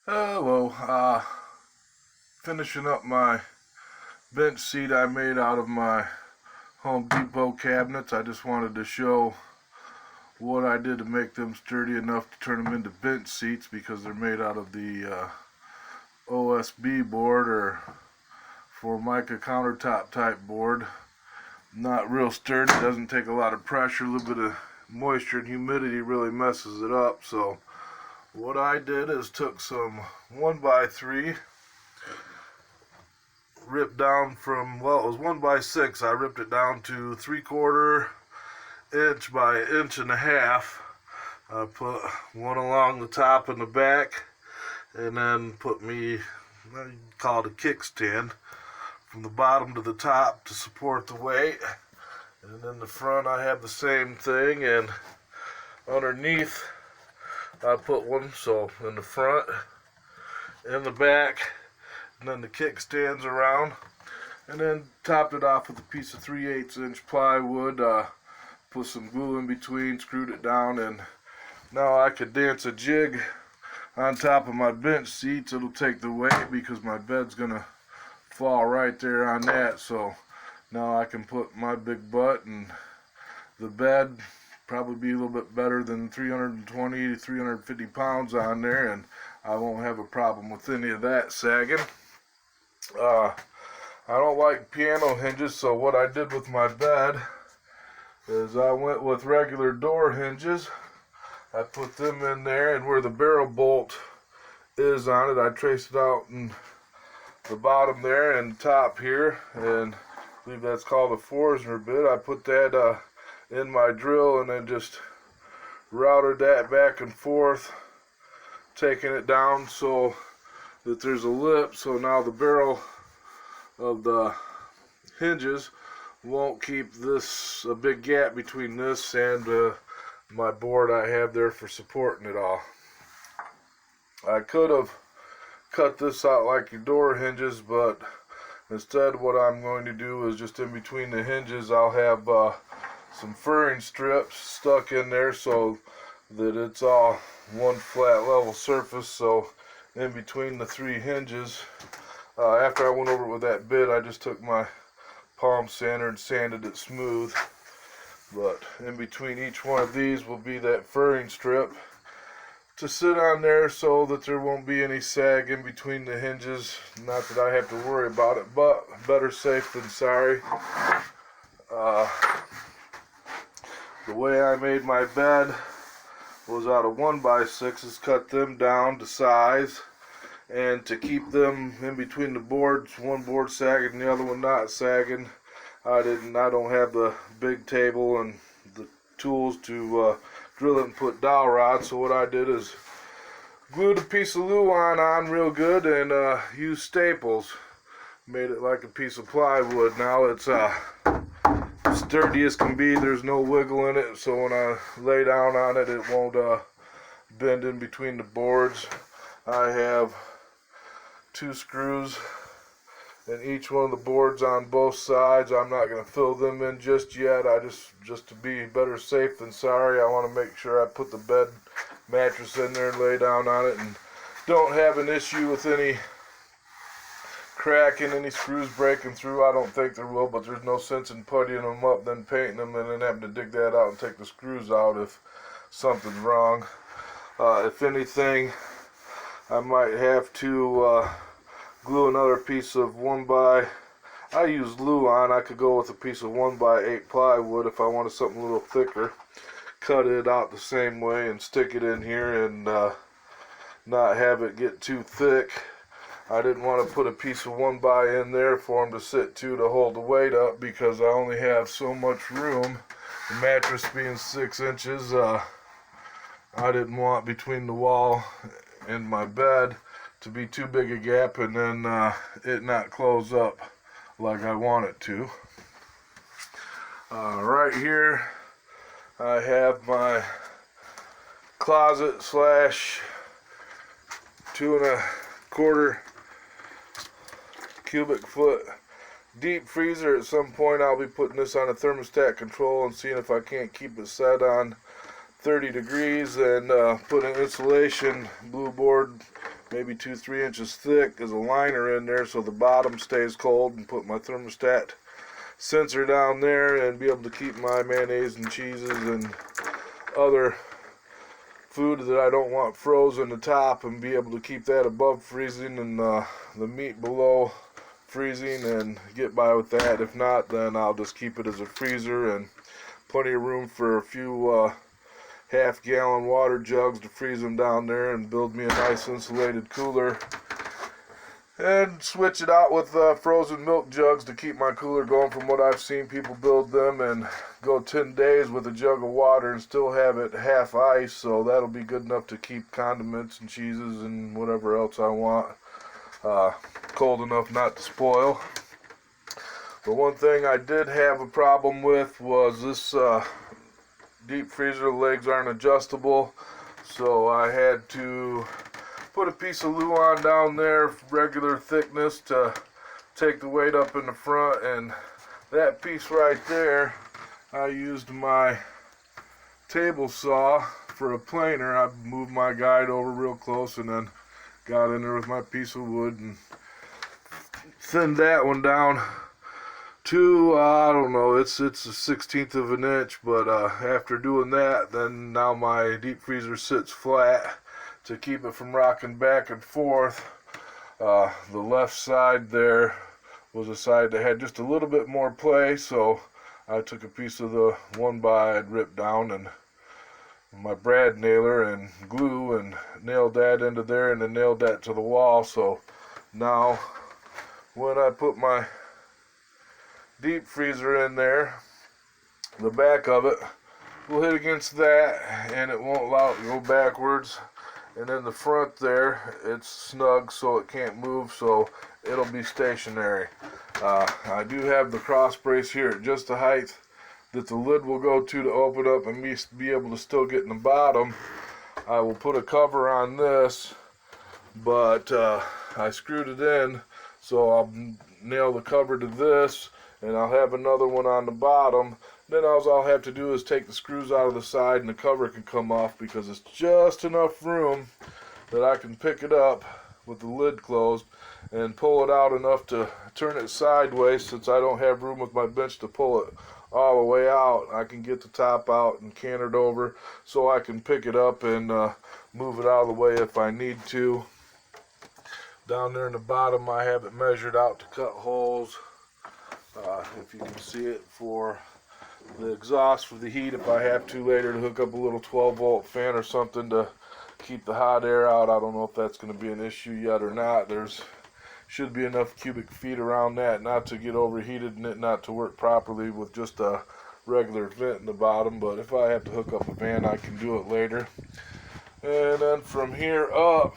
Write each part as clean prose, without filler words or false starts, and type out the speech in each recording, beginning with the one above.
Hello, finishing up my bench seat I made out of my Home Depot cabinets. I just wanted to show what I did to make them sturdy enough to turn them into bench seats because they're made out of the OSB board or Formica countertop type board. Not real sturdy, doesn't take a lot of pressure, a little bit of moisture and humidity really messes it up. So what I did is took some 1x3, ripped down from, well, it was 1x6. I ripped it down to 3/4 inch by 1.5 inches. I put one along the top and the back, and then put me, call it a kickstand, from the bottom to the top to support the weight. And then the front I have the same thing, and underneath I put one, so in the front, in the back, and then the kickstands around, and then topped it off with a piece of 3/8 inch plywood, put some glue in between, screwed it down, and now I could dance a jig on top of my bench seats. It'll take the weight because my bed's gonna fall right there on that, so now I can put my big butt and the bed, probably be a little bit better than 320 to 350 pounds on there, and I won't have a problem with any of that sagging. I don't like piano hinges, so what I did with my bed is I went with regular door hinges. I put them in there, and where the barrel bolt is on it, I traced it out in the bottom there and top here, and I believe that's called a Forstner bit. I put that in my drill and then just routed that back and forth, taking it down so that there's a lip, so now the barrel of the hinges won't keep this a big gap between this and my board I have there for supporting it all. I could have cut this out like your door hinges, but instead what I'm going to do is just in between the hinges I'll have some furring strips stuck in there so that it's all one flat level surface. So in between the three hinges, after I went over it with that bit, I just took my palm sander and sanded it smooth. But in between each one of these will be that furring strip to sit on there so that there won't be any sag in between the hinges. Not that I have to worry about it, but better safe than sorry. The way I made my bed was out of 1x6s, cut them down to size, and to keep them in between the boards, one board sagging and the other one not sagging, I don't have the big table and the tools to drill it and put dowel rods, so what I did is glued a piece of Luan on real good and used staples, made it like a piece of plywood. Now it's sturdy as can be, there's no wiggle in it, so when I lay down on it, it won't bend in between the boards. I have 2 screws in each one of the boards on both sides. I'm not going to fill them in just yet. Just to be better safe than sorry, I want to make sure I put the bed mattress in there and lay down on it and don't have an issue with any cracking, any screws breaking through. I don't think there will, but there's no sense in puttying them up, then painting them, and then having to dig that out and take the screws out if something's wrong. If anything, I might have to glue another piece of I use Luan. I could go with a piece of 1x8 plywood if I wanted something a little thicker. Cut it out the same way and stick it in here and not have it get too thick. I didn't want to put a piece of 1x in there for them to sit to hold the weight up because I only have so much room. The mattress being 6 inches, I didn't want between the wall and my bed to be too big a gap and then it not close up like I want it to. Right here I have my closet slash 2.25 cubic foot deep freezer. At some point I'll be putting this on a thermostat control and seeing if I can't keep it set on 30 degrees and put an insulation blue board maybe 2-3 inches thick as a liner in there so the bottom stays cold, and put my thermostat sensor down there and be able to keep my mayonnaise and cheeses and other food that I don't want frozen to top, and be able to keep that above freezing and the meat below freezing, and get by with that. If not, then I'll just keep it as a freezer, and plenty of room for a few half-gallon water jugs to freeze them down there, and build me a nice insulated cooler, and switch it out with frozen milk jugs to keep my cooler going. From what I've seen people build them, and go 10 days with a jug of water and still have it half ice, so that'll be good enough to keep condiments and cheeses and whatever else I want cold enough not to spoil. The one thing I did have a problem with was this deep freezer legs aren't adjustable, so I had to put a piece of Luan down there, regular thickness, to take the weight up in the front. And that piece right there, I used my table saw for a planer. I moved my guide over real close and then got in there with my piece of wood and thinned that one down to, I don't know, it's a 1/16 of an inch, but after doing that, then now my deep freezer sits flat to keep it from rocking back and forth. The left side there was a side that had just a little bit more play, so I took a piece of the 1x I'd ripped down and my brad nailer and glue and nailed that into there, and then nailed that to the wall. So now when I put my deep freezer in there, the back of it will hit against that and it won't allow it to go backwards, and in the front there it's snug so it can't move, so it'll be stationary. I do have the cross brace here at just the height that the lid will go to open up and be able to still get in the bottom. I will put a cover on this, but I screwed it in, so I'll nail the cover to this, and I'll have another one on the bottom. Then all I'll have to do is take the screws out of the side and the cover can come off, because it's just enough room that I can pick it up with the lid closed and pull it out enough to turn it sideways. Since I don't have room with my bench to pull it all the way out, I can get the top out and canter it over so I can pick it up and move it out of the way if I need to. Down there in the bottom I have it measured out to cut holes, if you can see it, for the exhaust for the heat if I have to later, to hook up a little 12-volt fan or something to keep the hot air out. I don't know if that's going to be an issue yet or not. There's should be enough cubic feet around that not to get overheated and it not to work properly with just a regular vent in the bottom, but if I have to hook up a fan I can do it later. And then from here up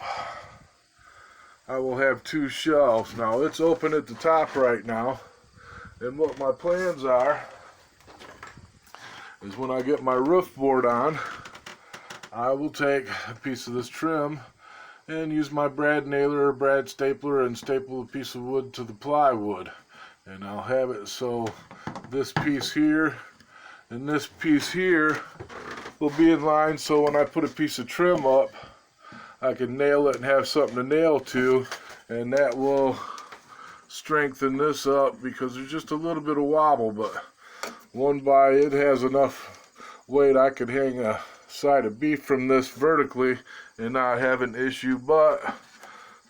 I will have 2 shelves. Now it's open at the top right now, and what my plans are is when I get my roof board on, I will take a piece of this trim and use my brad nailer or brad stapler and staple a piece of wood to the plywood, and I'll have it so this piece here and this piece here will be in line, so when I put a piece of trim up I can nail it and have something to nail to, and that will strengthen this up because there's just a little bit of wobble. But 1x it has enough weight I could hang a side of beef from this vertically and not have an issue, but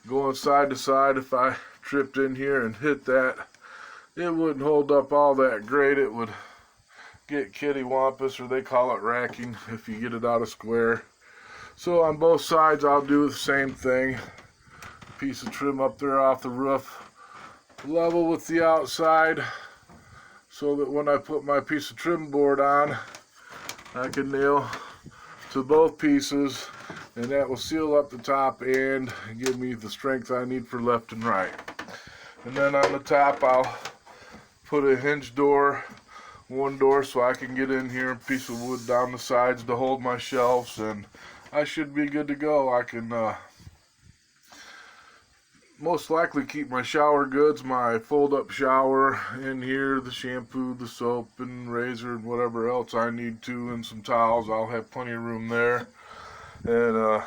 going side to side, if I tripped in here and hit that, it wouldn't hold up all that great. It would get kittywampus, or they call it racking if you get it out of square. So on both sides I'll do the same thing. Piece of trim up there off the roof, level with the outside, so that when I put my piece of trim board on I can nail to both pieces, and that will seal up the top and give me the strength I need for left and right. And then on the top I'll put a hinge door, one door, so I can get in here, a piece of wood down the sides to hold my shelves, and I should be good to go. I can most likely keep my shower goods, my fold-up shower in here, the shampoo, the soap, and razor, and whatever else I need to, and some towels. I'll have plenty of room there. And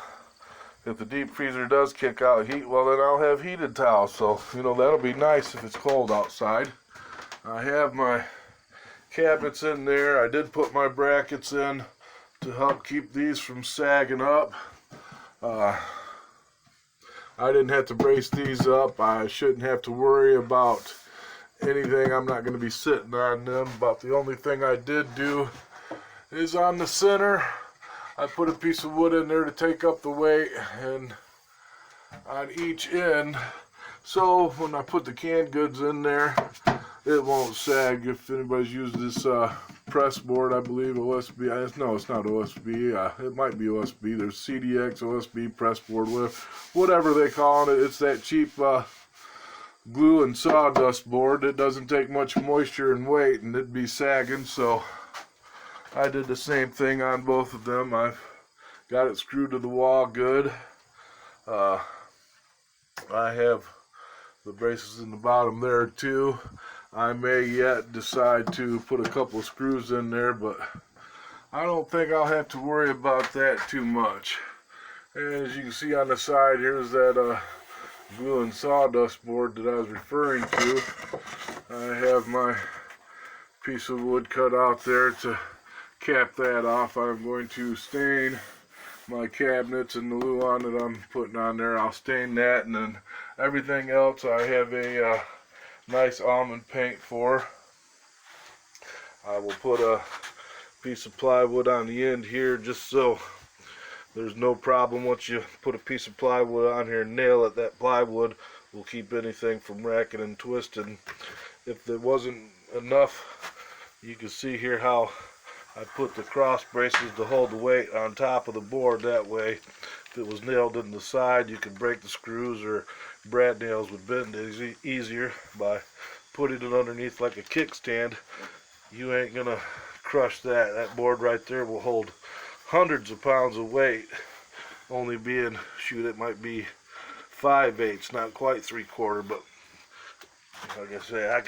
if the deep freezer does kick out heat, well then I'll have heated towels. So, you know, that'll be nice if it's cold outside. I have my cabinets in there. I did put my brackets in to help keep these from sagging up. I didn't have to brace these up. I shouldn't have to worry about anything. I'm not going to be sitting on them. But the only thing I did do is on the center, I put a piece of wood in there to take up the weight, and on each end, so when I put the canned goods in there, it won't sag. If anybody's used this press board, I believe OSB, no, it's not OSB, it might be OSB, there's CDX, OSB, press board, whatever they call it. It's that cheap glue and sawdust board. It doesn't take much moisture and weight, and it'd be sagging. So I did the same thing on both of them. I've got it screwed to the wall good. I have the braces in the bottom there too. I may yet decide to put a couple of screws in there, but I don't think I'll have to worry about that too much. And as you can see on the side, here's that glue and sawdust board that I was referring to. I have my piece of wood cut out there to cap that off. I'm going to stain my cabinets and the Luan that I'm putting on there. I'll stain that, and then everything else I have a nice almond paint for. I will put a piece of plywood on the end here just so there's no problem. Once you put a piece of plywood on here and nail it, that plywood will keep anything from racking and twisting. If there wasn't enough, you can see here how I put the cross braces to hold the weight on top of the board. That way, if it was nailed in the side, you could break the screws, or brad nails would bend easier by putting it underneath like a kickstand. You ain't gonna crush that. That board right there will hold hundreds of pounds of weight, only being, shoot, it might be 5/8, not quite 3/4, but like I say,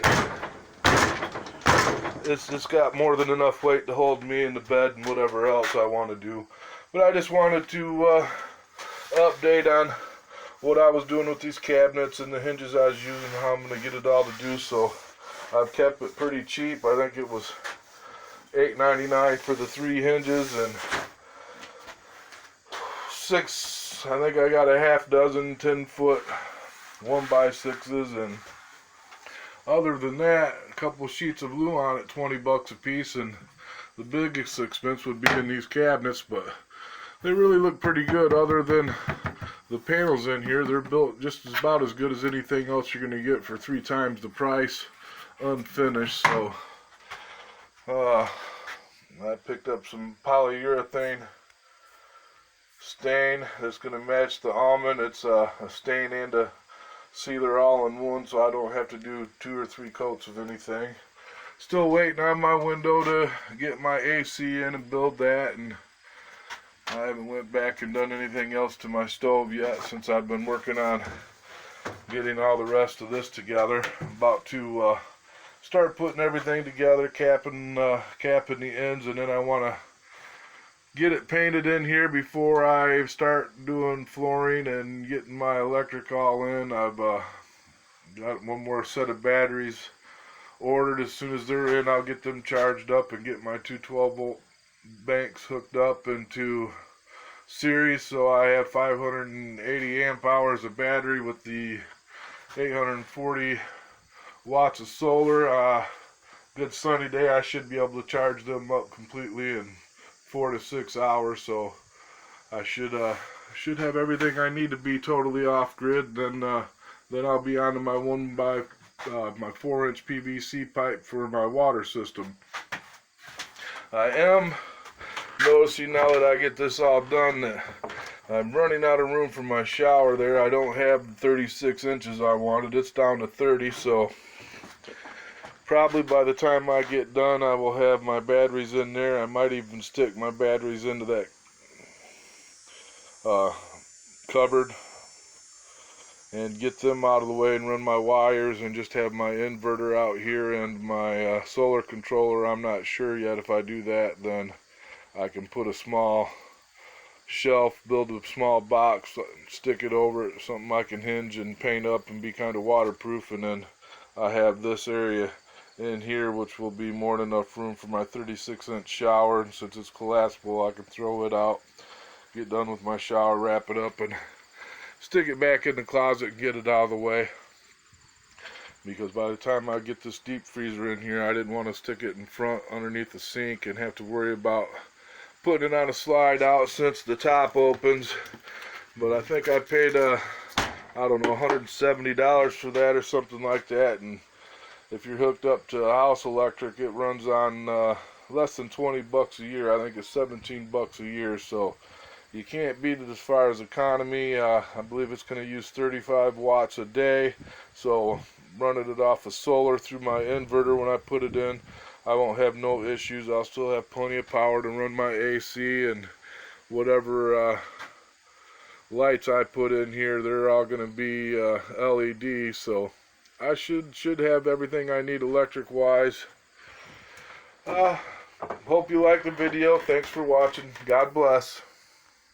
it's got more than enough weight to hold me in the bed and whatever else I want to do. But I just wanted to update on what I was doing with these cabinets and the hinges I was using, how I'm going to get it all to do. So I've kept it pretty cheap. I think it was $8.99 for the 3 hinges, and 6, I think I got a half dozen 10-foot 1x6s, and other than that, a couple sheets of Luan at 20 bucks a piece, and the biggest expense would be in these cabinets, but they really look pretty good. Other than the panels in here, they're built just about as good as anything else you're going to get for 3 times the price, unfinished. So I picked up some polyurethane stain that's going to match the almond. It's a stain and a sealer all in one, so I don't have to do 2 or 3 coats of anything. Still waiting on my window to get my AC in and build that, and I haven't went back and done anything else to my stove yet since I've been working on getting all the rest of this together. I'm about to start putting everything together, capping the ends, and then I want to get it painted in here before I start doing flooring and getting my electric all in. I've got one more set of batteries ordered. As soon as they're in, I'll get them charged up and get my 2 12-volt banks hooked up into series, so I have 580 amp hours of battery with the 840 watts of solar. Good sunny day, I should be able to charge them up completely in 4 to 6 hours, so I should have everything I need to be totally off grid. Then I'll be on to my 4-inch PVC pipe for my water system. I am noticing now that I get this all done that I'm running out of room for my shower there. I don't have the 36 inches I wanted. It's down to 30, so probably by the time I get done, I will have my batteries in there. I might even stick my batteries into that cupboard and get them out of the way and run my wires, and just have my inverter out here and my solar controller. I'm not sure yet. If I do that, then I can put a small shelf, build a small box, stick it over it, something I can hinge and paint up and be kind of waterproof. And then I have this area in here which will be more than enough room for my 36-inch shower, and since it's collapsible I can throw it out, get done with my shower, wrap it up, and stick it back in the closet and get it out of the way. Because by the time I get this deep freezer in here, I didn't want to stick it in front underneath the sink and have to worry about putting it on a slide out since the top opens. But I think I paid I don't know, $170 for that or something like that. And if you're hooked up to house electric, it runs on less than 20 bucks a year. I think it's 17 bucks a year, so you can't beat it as far as economy. I believe it's going to use 35 watts a day, so running it off of solar through my inverter when I put it in, I won't have no issues. I'll still have plenty of power to run my AC, and whatever lights I put in here, they're all going to be LED, so I should have everything I need electric wise. Hope you liked the video. Thanks for watching. God bless.